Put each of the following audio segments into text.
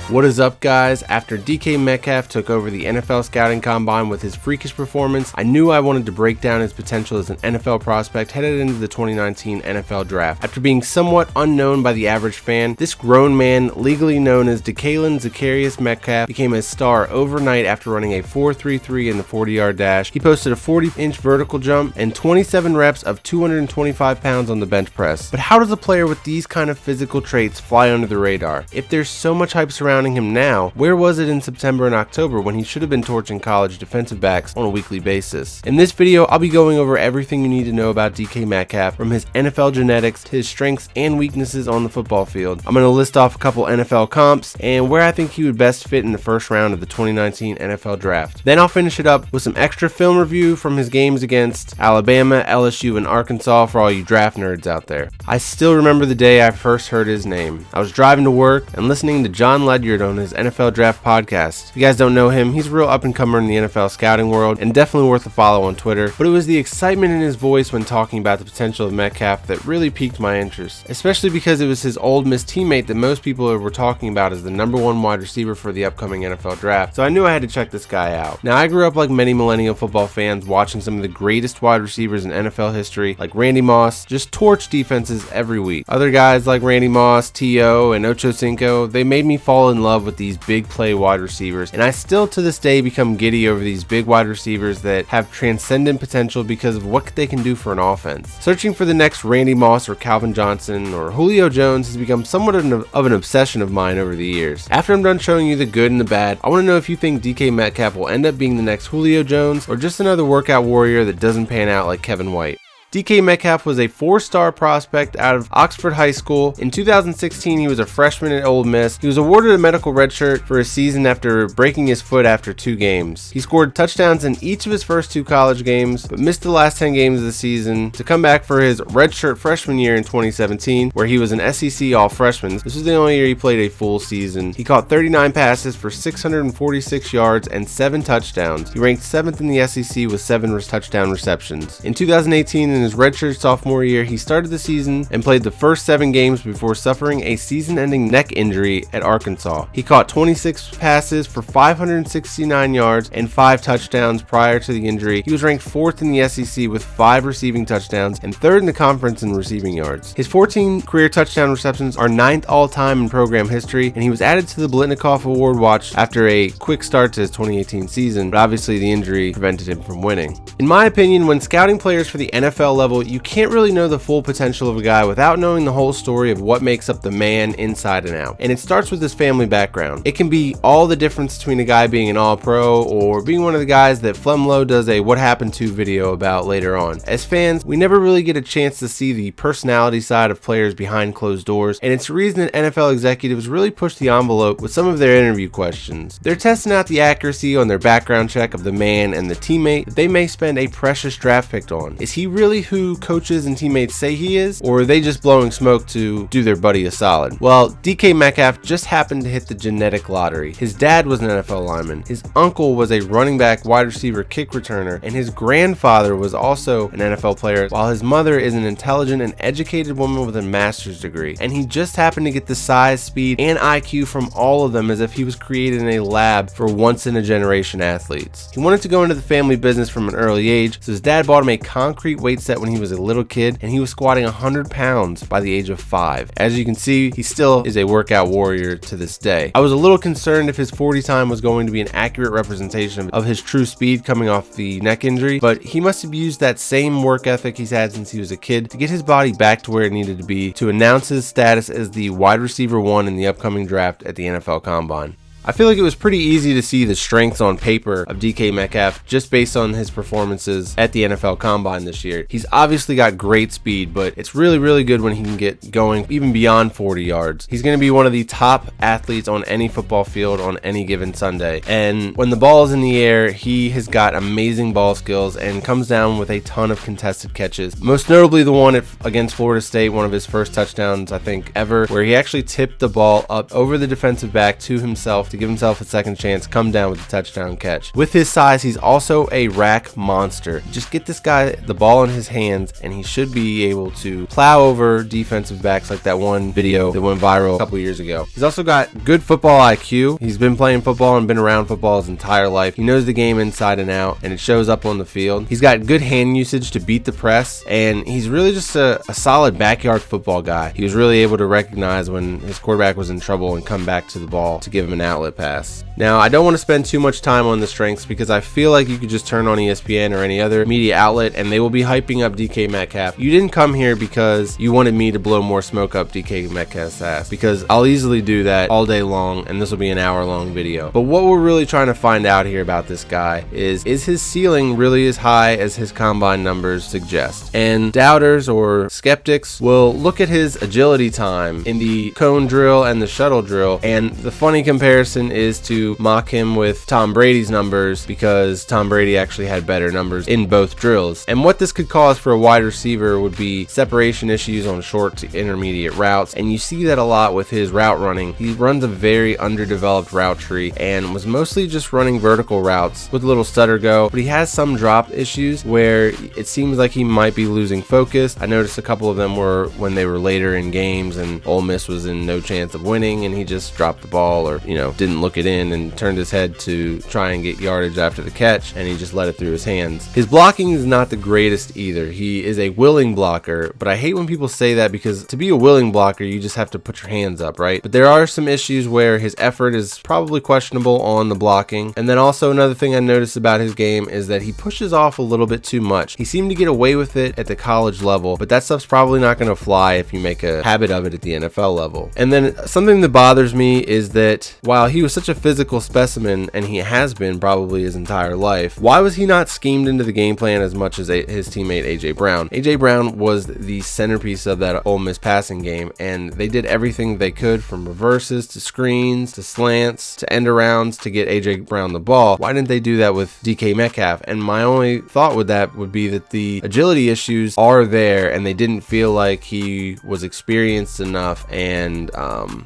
What is up, guys? After DK Metcalf took over the NFL scouting combine with his freakish performance, I knew I wanted to break down his potential as an NFL prospect headed into the 2019 NFL draft. After being somewhat unknown by the average fan, this grown man, legally known as DK Metcalf, became a star overnight after running a 4.33 in the 40-yard dash. He posted a 40-inch vertical jump and 27 reps of 225 pounds on the bench press. But how does a player with these kind of physical traits fly under the radar? If there's so much hype surrounding him now, where was it in September and October when he should have been torching college defensive backs on a weekly basis? In this video, I'll be going over everything you need to know about DK Metcalf, from his NFL genetics to his strengths and weaknesses on the football field. I'm going to list off a couple NFL comps and where I think he would best fit in the first round of the 2019 NFL draft. Then I'll finish it up with some extra film review from his games against Alabama, LSU, and Arkansas for all you draft nerds out there. I still remember the day I first heard his name. I was driving to work and listening to John Ledyard on his NFL Draft podcast. If you guys don't know him, he's a real up-and-comer in the NFL scouting world and definitely worth a follow on Twitter, but it was the excitement in his voice when talking about the potential of Metcalf that really piqued my interest, especially because it was his Ole Miss teammate that most people were talking about as the #1 wide receiver for the upcoming NFL draft, so I knew I had to check this guy out. Now, I grew up like many millennial football fans watching some of the greatest wide receivers in NFL history, like Randy Moss, just torch defenses every week. Other guys like Randy Moss, T.O., and Ocho Cinco, they made me fall in love with these big play wide receivers, and I still to this day become giddy over these big wide receivers that have transcendent potential because of what they can do for an offense. Searching for the next Randy Moss or Calvin Johnson or Julio Jones has become somewhat of an obsession of mine over the years. After I'm done showing you the good and the bad, I want to know if you think DK Metcalf will end up being the next Julio Jones or just another workout warrior that doesn't pan out like Kevin White. DK Metcalf was a 4-star prospect out of Oxford High School. In 2016, he was a freshman at Ole Miss. He was awarded a medical redshirt for a season after breaking his foot after 2 games. He scored touchdowns in each of his first 2 college games, but missed the last 10 games of the season to come back for his redshirt freshman year in 2017, where he was an SEC All-Freshman. This was the only year he played a full season. He caught 39 passes for 646 yards and 7 touchdowns. He ranked 7th in the SEC with 7 touchdown receptions. In 2018, in his redshirt sophomore year, he started the season and played the first 7 games before suffering a season-ending neck injury at Arkansas. He caught 26 passes for 569 yards and 5 touchdowns prior to the injury. He was ranked 4th in the SEC with 5 receiving touchdowns and 3rd in the conference in receiving yards. His 14 career touchdown receptions are 9th all-time in program history, and he was added to the Blitnikoff Award watch after a quick start to his 2018 season, but obviously the injury prevented him from winning. In my opinion, when scouting players for the NFL level, you can't really know the full potential of a guy without knowing the whole story of what makes up the man inside and out. And it starts with his family background. It can be all the difference between a guy being an all-pro or being one of the guys that Flemlo does a what happened to video about later on. As fans, we never really get a chance to see the personality side of players behind closed doors, and it's the reason that NFL executives really push the envelope with some of their interview questions. They're testing out the accuracy on their background check of the man and the teammate that they may spend a precious draft pick on. Is he really who coaches and teammates say he is, or are they just blowing smoke to do their buddy a solid? Well, DK Metcalf just happened to hit the genetic lottery. His dad was an NFL lineman, his uncle was a running back, wide receiver, kick returner, and his grandfather was also an NFL player, while his mother is an intelligent and educated woman with a master's degree. And he just happened to get the size, speed, and IQ from all of them as if he was created in a lab for once-in-a-generation athletes. He wanted to go into the family business from an early age, so his dad bought him a concrete weight set when he was a little kid, and he was squatting 100 pounds by the age of 5. As you can see, he still is a workout warrior to this day. I was a little concerned if his 40 time was going to be an accurate representation of his true speed coming off the neck injury, but he must have used that same work ethic he's had since he was a kid to get his body back to where it needed to be to announce his status as the wide receiver 1 in the upcoming draft at the NFL Combine. I feel like it was pretty easy to see the strengths on paper of DK Metcalf just based on his performances at the NFL Combine this year. He's obviously got great speed, but it's really good when he can get going even beyond 40 yards. He's going to be one of the top athletes on any football field on any given Sunday. And when the ball is in the air, he has got amazing ball skills and comes down with a ton of contested catches. Most notably the one against Florida State, one of his first touchdowns, I think, ever, where he actually tipped the ball up over the defensive back to himself to give himself a second chance, come down with a touchdown catch. With his size, he's also a rack monster. Just get this guy the ball in his hands and he should be able to plow over defensive backs like that one video that went viral a couple years ago. He's also got good football IQ. He's been playing football and been around football his entire life. He knows the game inside and out, and it shows up on the field. He's got good hand usage to beat the press, and he's really just a solid backyard football guy. He was really able to recognize when his quarterback was in trouble and come back to the ball to give him an outlet pass. Now, I don't want to spend too much time on the strengths because I feel like you could just turn on ESPN or any other media outlet and they will be hyping up DK Metcalf. You didn't come here because you wanted me to blow more smoke up DK Metcalf's ass, because I'll easily do that all day long and this will be an hour-long video. But what we're really trying to find out here about this guy is his ceiling really as high as his combine numbers suggest? And doubters or skeptics will look at his agility time in the cone drill and the shuttle drill, and the funny comparison is to mock him with Tom Brady's numbers because Tom Brady actually had better numbers in both drills. And what this could cause for a wide receiver would be separation issues on short to intermediate routes, and you see that a lot with his route running. He runs a very underdeveloped route tree and was mostly just running vertical routes with a little stutter go, but he has some drop issues where it seems like he might be losing focus. I noticed a couple of them were when they were later in games and Ole Miss was in no chance of winning and he just dropped the ball or, didn't look it in and turned his head to try and get yardage after the catch, and he just let it through his hands. His blocking is not the greatest either. He is a willing blocker, but I hate when people say that because to be a willing blocker, you just have to put your hands up, right? But there are some issues where his effort is probably questionable on the blocking. And then also another thing I noticed about his game is that he pushes off a little bit too much. He seemed to get away with it at the college level, but that stuff's probably not going to fly if you make a habit of it at the NFL level. And then something that bothers me is that while he was such a physical specimen, and he has been probably his entire life, why was he not schemed into the game plan as much as his teammate AJ Brown? AJ Brown was the centerpiece of that Ole Miss passing game, and they did everything they could from reverses to screens to slants to end arounds to get AJ Brown the ball. Why didn't they do that with DK Metcalf? And my only thought with that would be that the agility issues are there and they didn't feel like he was experienced enough and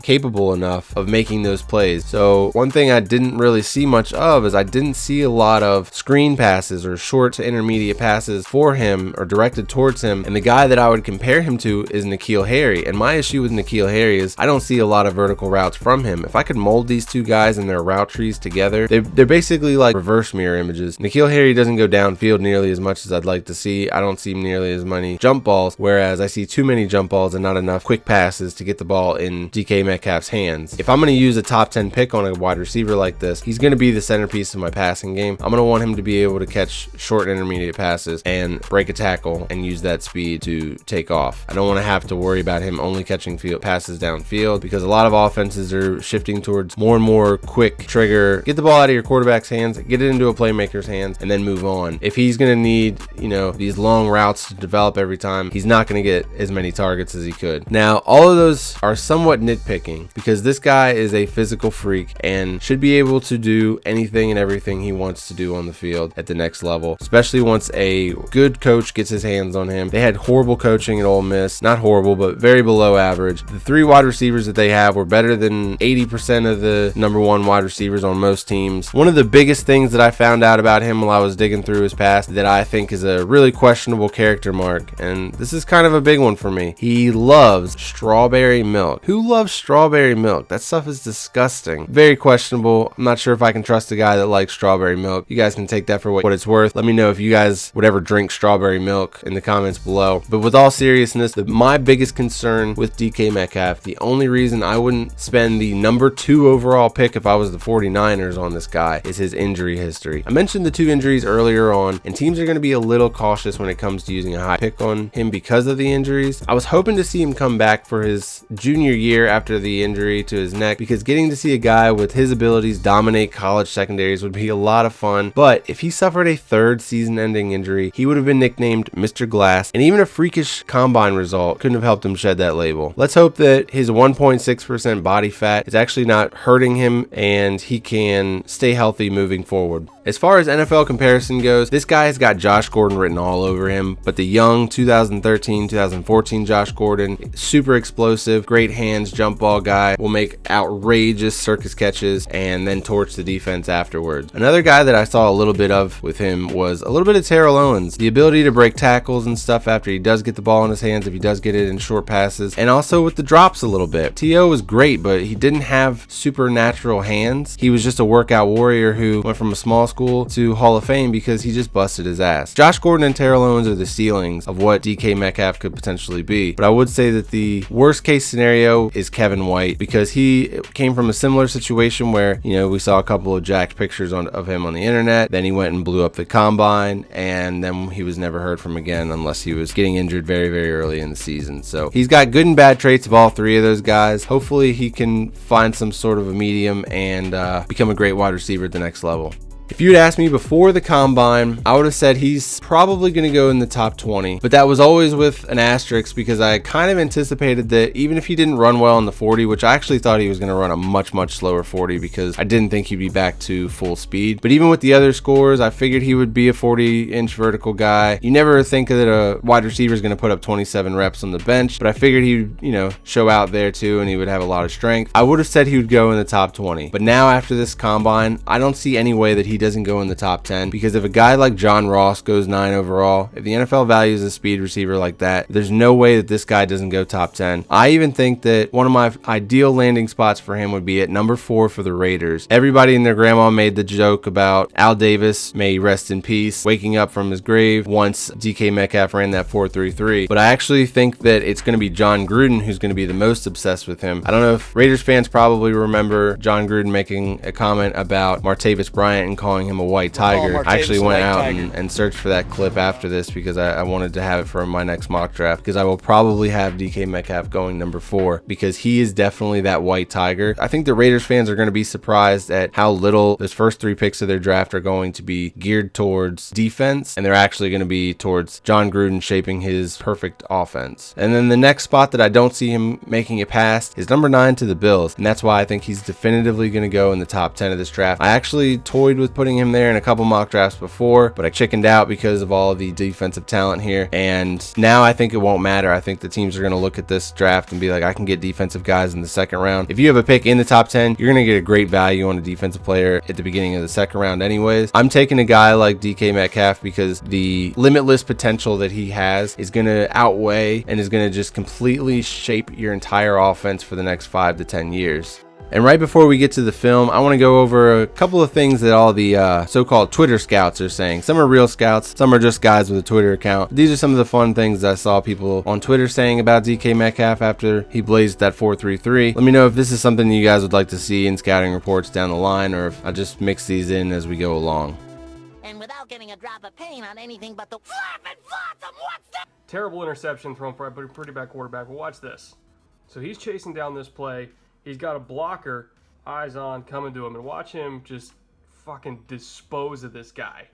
capable enough of making those plays. So one thing I didn't really see much of is I didn't see a lot of screen passes or short to intermediate passes for him or directed towards him. And the guy that I would compare him to is N'Keal Harry. And my issue with N'Keal Harry is I don't see a lot of vertical routes from him. If I could mold these two guys and their route trees together, they're basically like reverse mirror images. N'Keal Harry doesn't go downfield nearly as much as I'd like to see. I don't see nearly as many jump balls, whereas I see too many jump balls and not enough quick passes to get the ball in DK Metcalf's hands. If I'm going to use a top 10 pick on a wide receiver like this, he's going to be the centerpiece of my passing game. I'm going to want him to be able to catch short intermediate passes and break a tackle and use that speed to take off. I don't want to have to worry about him only catching passes downfield because a lot of offenses are shifting towards more and more quick trigger, get the ball out of your quarterback's hands, get it into a playmaker's hands, and then move on. If he's going to need, these long routes to develop every time, he's not going to get as many targets as he could. Now, all of those are somewhat nitpicking because this guy is a physical freak and should be able to do anything and everything he wants to do on the field at the next level, especially once a good coach gets his hands on him. They had horrible coaching at Ole Miss, not horrible, but very below average. The three wide receivers that they have were better than 80% of the number one wide receivers on most teams. One of the biggest things that I found out about him while I was digging through his past that I think is a really questionable character mark, and this is kind of a big one for me. He loves strawberry milk. Who loves strawberry milk? That stuff is disgusting. Very questionable. I'm not sure if I can trust a guy that likes strawberry milk. You guys can take that for what it's worth. Let me know if you guys would ever drink strawberry milk in the comments below. But with all seriousness, my biggest concern with DK Metcalf, the only reason I wouldn't spend the number 2 overall pick if I was the 49ers on this guy is his injury history. I mentioned the 2 injuries earlier on, and teams are going to be a little cautious when it comes to using a high pick on him because of the injuries. I was hoping to see him come back for his junior year after the injury to his neck because getting to see a guy with his abilities dominate college secondaries would be a lot of fun. But if he suffered a 3rd season-ending injury, he would have been nicknamed Mr. Glass, and even a freakish combine result couldn't have helped him shed that label. Let's hope that his 1.6% body fat is actually not hurting him and he can stay healthy moving forward. As far as NFL comparison goes, this guy has got Josh Gordon written all over him, but the young 2013, 2014 Josh Gordon, super explosive, great hands, jump ball guy, will make outrageous circumstances work his catches, and then torch the defense afterwards. Another guy that I saw a little bit of with him was a little bit of Terrell Owens. The ability to break tackles and stuff after he does get the ball in his hands, if he does get it in short passes, and also with the drops a little bit. T.O. was great, but he didn't have supernatural hands. He was just a workout warrior who went from a small school to Hall of Fame because he just busted his ass. Josh Gordon and Terrell Owens are the ceilings of what DK Metcalf could potentially be, but I would say that the worst case scenario is Kevin White, because he came from a similar situation where, you know, we saw a couple of jacked pictures of him on the internet, then he went and blew up the combine, and then he was never heard from again unless he was getting injured very, very early in the season. So he's got good and bad traits of all three of those guys. Hopefully he can find some sort of a medium and become a great wide receiver at the next level. If you'd asked me before the combine, I would have said he's probably going to go in the top 20, but that was always with an asterisk because I kind of anticipated that even if he didn't run well in the 40, which I actually thought he was going to run a much, much slower 40 because I didn't think he'd be back to full speed. But even with the other scores, I figured he would be a 40-inch vertical guy. You never think that a wide receiver is going to put up 27 reps on the bench, but I figured he'd, you know, show out there too, and he would have a lot of strength. I would have said he would go in the top 20, but now after this combine, I don't see any way that he doesn't go in the top 10, because if a guy like John Ross goes 9 overall, if the NFL values a speed receiver like that, there's no way that this guy doesn't go top 10. I even think that one of my ideal landing spots for him would be at number 4 for the Raiders. Everybody and their grandma made the joke about Al Davis, may he rest in peace, waking up from his grave once DK Metcalf ran that 4.33, but I actually think that it's going to be John Gruden who's going to be the most obsessed with him. I don't know if Raiders fans probably remember John Gruden making a comment about Martavis Bryant and calling him a white tiger. I actually went out and searched for that clip after this because I wanted to have it for my next mock draft, because I will probably have DK Metcalf going number 4 because he is definitely that white tiger. I think the Raiders fans are going to be surprised at how little those first 3 picks of their draft are going to be geared towards defense, and they're actually going to be towards John Gruden shaping his perfect offense. And then the next spot that I don't see him making it past is number 9 to the Bills, and that's why I think he's definitively going to go in the top 10 of this draft. I actually toyed with putting him there in a couple mock drafts before, but I chickened out because of all the defensive talent here, and now I think it won't matter. I think the teams are going to look at this draft and be like, I can get defensive guys in the second round. If you have a pick in the top 10, you're going to get a great value on a defensive player at the beginning of the second round anyways. I'm taking a guy like DK Metcalf because the limitless potential that he has is going to outweigh and is going to just completely shape your entire offense for the next 5 to 10 years. And right before we get to the film, I want to go over a couple of things that all the so-called Twitter scouts are saying. Some are real scouts, some are just guys with a Twitter account. These are some of the fun things I saw people on Twitter saying about DK Metcalf after he blazed that 4.33. Let me know if this is something you guys would like to see in scouting reports down the line, or if I just mix these in as we go along. And without getting a drop of paint on anything but the flapping flotsam, what's that? Terrible interception from a pretty bad quarterback. But watch this. So he's chasing down this play. He's got a blocker, eyes on, coming to him, and watch him just fucking dispose of this guy.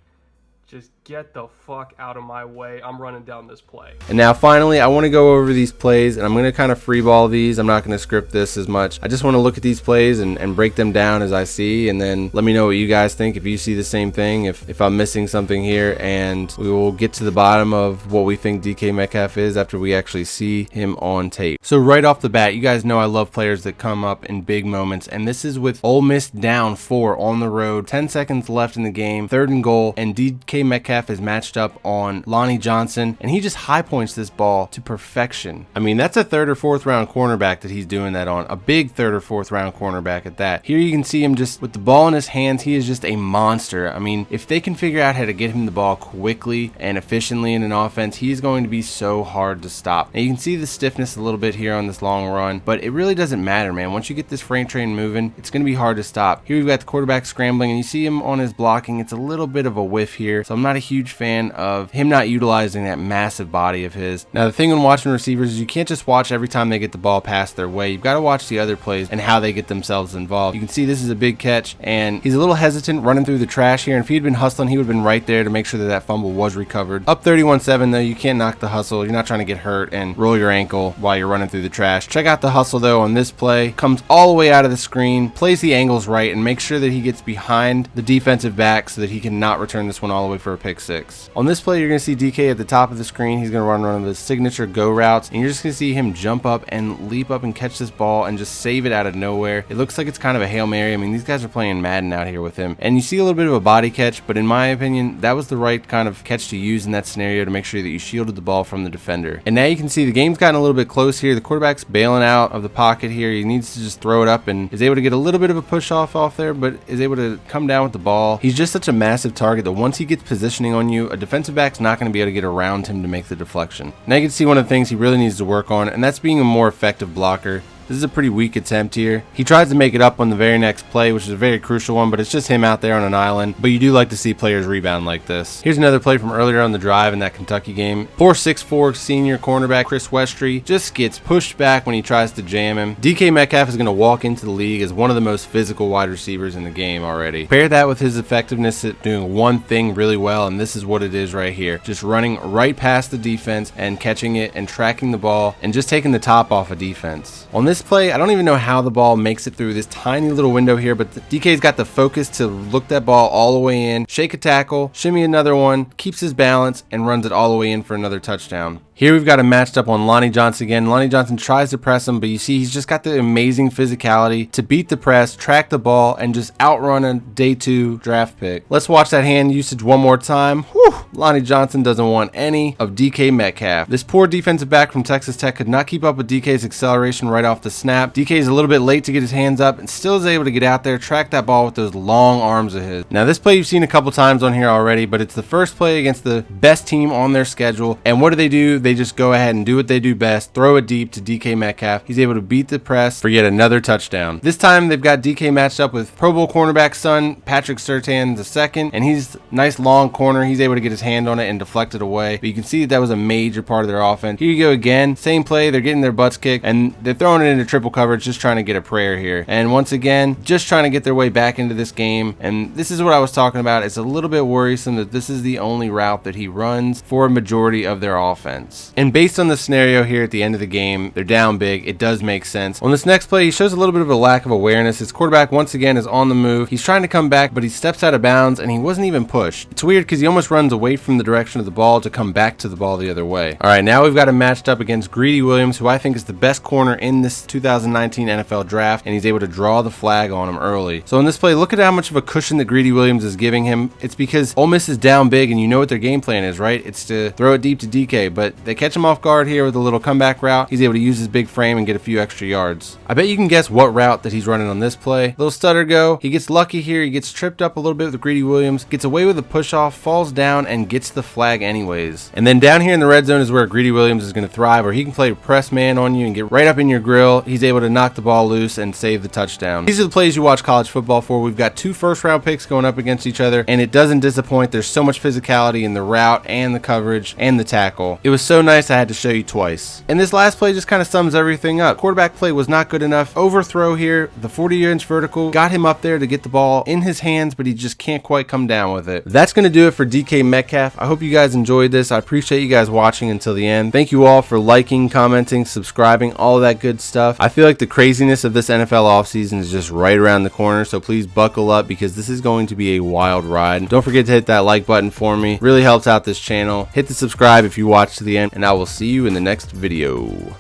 Just get the fuck out of my way. I'm running down this play. And now finally, I want to go over these plays, and I'm going to kind of freeball these. I'm not going to script this as much. I just want to look at these plays and break them down as I see, and then let me know what you guys think, if you see the same thing, if I'm missing something here, and we will get to the bottom of what we think DK Metcalf is after we actually see him on tape. So right off the bat, you guys know I love players that come up in big moments, and this is with Ole Miss down 4 on the road, 10 seconds left in the game, 3rd and goal, and DK Metcalf is matched up on Lonnie Johnson, and he just high points this ball to perfection. I mean, that's a 3rd or 4th round cornerback that he's doing that on, a big 3rd or 4th round cornerback at that. Here you can see him just with the ball in his hands. He is just a monster. I mean, if they can figure out how to get him the ball quickly and efficiently in an offense, he's going to be so hard to stop. And you can see the stiffness a little bit here on this long run, but it really doesn't matter, man. Once you get this freight train moving, it's going to be hard to stop. Here we've got the quarterback scrambling, and you see him on his blocking. It's a little bit of a whiff here, so I'm not a huge fan of him not utilizing that massive body of his. Now, the thing when watching receivers is you can't just watch every time they get the ball passed their way. You've got to watch the other plays and how they get themselves involved. You can see this is a big catch, and he's a little hesitant running through the trash here, and if he'd been hustling, he would have been right there to make sure that that fumble was recovered. Up 31-7, though, you can't knock the hustle. You're not trying to get hurt and roll your ankle while you're running through the trash. Check out the hustle, though, on this play. Comes all the way out of the screen, plays the angles right, and makes sure that he gets behind the defensive back so that he can not return this one all the way only for a pick 6. On this play, you're going to see DK at the top of the screen. He's going to run one of his signature go routes, and you're just going to see him jump up and leap up and catch this ball and just save it out of nowhere. It looks like it's kind of a Hail Mary. I mean, these guys are playing Madden out here with him, and you see a little bit of a body catch, but in my opinion, that was the right kind of catch to use in that scenario to make sure that you shielded the ball from the defender. And now you can see the game's gotten a little bit close here. The quarterback's bailing out of the pocket here. He needs to just throw it up and is able to get a little bit of a push off there, but is able to come down with the ball. He's just such a massive target that once he gets positioning on you, a defensive back's not going to be able to get around him to make the deflection. Now you can see one of the things he really needs to work on, and that's being a more effective blocker. This is a pretty weak attempt here. He tries to make it up on the very next play, which is a very crucial one, but it's just him out there on an island. But you do like to see players rebound like this. Here's another play from earlier on the drive in that Kentucky game. Poor 6'4" senior cornerback Chris Westry just gets pushed back when he tries to jam him. DK Metcalf is going to walk into the league as one of the most physical wide receivers in the game already. Pair that with his effectiveness at doing one thing really well, and this is what it is right here. Just running right past the defense and catching it and tracking the ball and just taking the top off of defense. On this play, I don't even know how the ball makes it through this tiny little window here, but DK's got the focus to look that ball all the way in, shake a tackle, shimmy another one, keeps his balance, and runs it all the way in for another touchdown. Here we've got him matched up on Lonnie Johnson again. Lonnie Johnson tries to press him, but you see he's just got the amazing physicality to beat the press, track the ball, and just outrun a day 2 draft pick. Let's watch that hand usage one more time. Whew! Lonnie Johnson doesn't want any of DK Metcalf. This poor defensive back from Texas Tech could not keep up with DK's acceleration right off the snap. DK is a little bit late to get his hands up and still is able to get out there, track that ball with those long arms of his. Now this play you've seen a couple times on here already, but it's the first play against the best team on their schedule. And what do? They just go ahead and do what they do best, throw it deep to DK Metcalf. He's able to beat the press for yet another touchdown. This time they've got DK matched up with Pro Bowl cornerback son Patrick Surtain II, and he's nice long corner. He's able to get his hand on it and deflect it away. But you can see that was a major part of their offense. Here you go again, same play. They're getting their butts kicked and they're throwing it into triple coverage, just trying to get a prayer here. And once again, just trying to get their way back into this game. And this is what I was talking about. It's a little bit worrisome that this is the only route that he runs for a majority of their offense. And based on the scenario here at the end of the game, they're down big. It does make sense. On this next play, he shows a little bit of a lack of awareness. His quarterback once again is on the move. He's trying to come back, but he steps out of bounds and he wasn't even pushed. It's weird because he almost runs away from the direction of the ball to come back to the ball the other way. All right, now we've got him matched up against Greedy Williams, who I think is the best corner in this 2019 NFL draft, and he's able to draw the flag on him early. So in this play, look at how much of a cushion that Greedy Williams is giving him. It's because Ole Miss is down big, and you know what their game plan is, right? It's to throw it deep to DK, but they catch him off guard here with a little comeback route. He's able to use his big frame and get a few extra yards. I bet you can guess what route that he's running on this play. Little stutter go. He gets lucky here. He gets tripped up a little bit with Greedy Williams, gets away with a push off, falls down, and gets the flag anyways. And then down here in the red zone is where Greedy Williams is going to thrive, where he can play press man on you and get right up in your grill. He's able to knock the ball loose and save the touchdown. These are the plays you watch college football for. We've got 2 first-round picks going up against each other, and it doesn't disappoint. There's so much physicality in the route and the coverage and the tackle. It was so nice I had to show you twice. And this last play just kind of sums everything up. Quarterback play was not good enough. Overthrow here. The 40-inch vertical got him up there to get the ball in his hands, but he just can't quite come down with it. That's going to do it for DK Metcalf. I hope you guys enjoyed this. I appreciate you guys watching until the end. Thank you all for liking, commenting, subscribing, all of that good stuff. I feel like the craziness of this NFL offseason is just right around the corner, so please buckle up because this is going to be a wild ride. Don't forget to hit that like button for me. It really helps out this channel. Hit the subscribe if you watch to the end, and I will see you in the next video.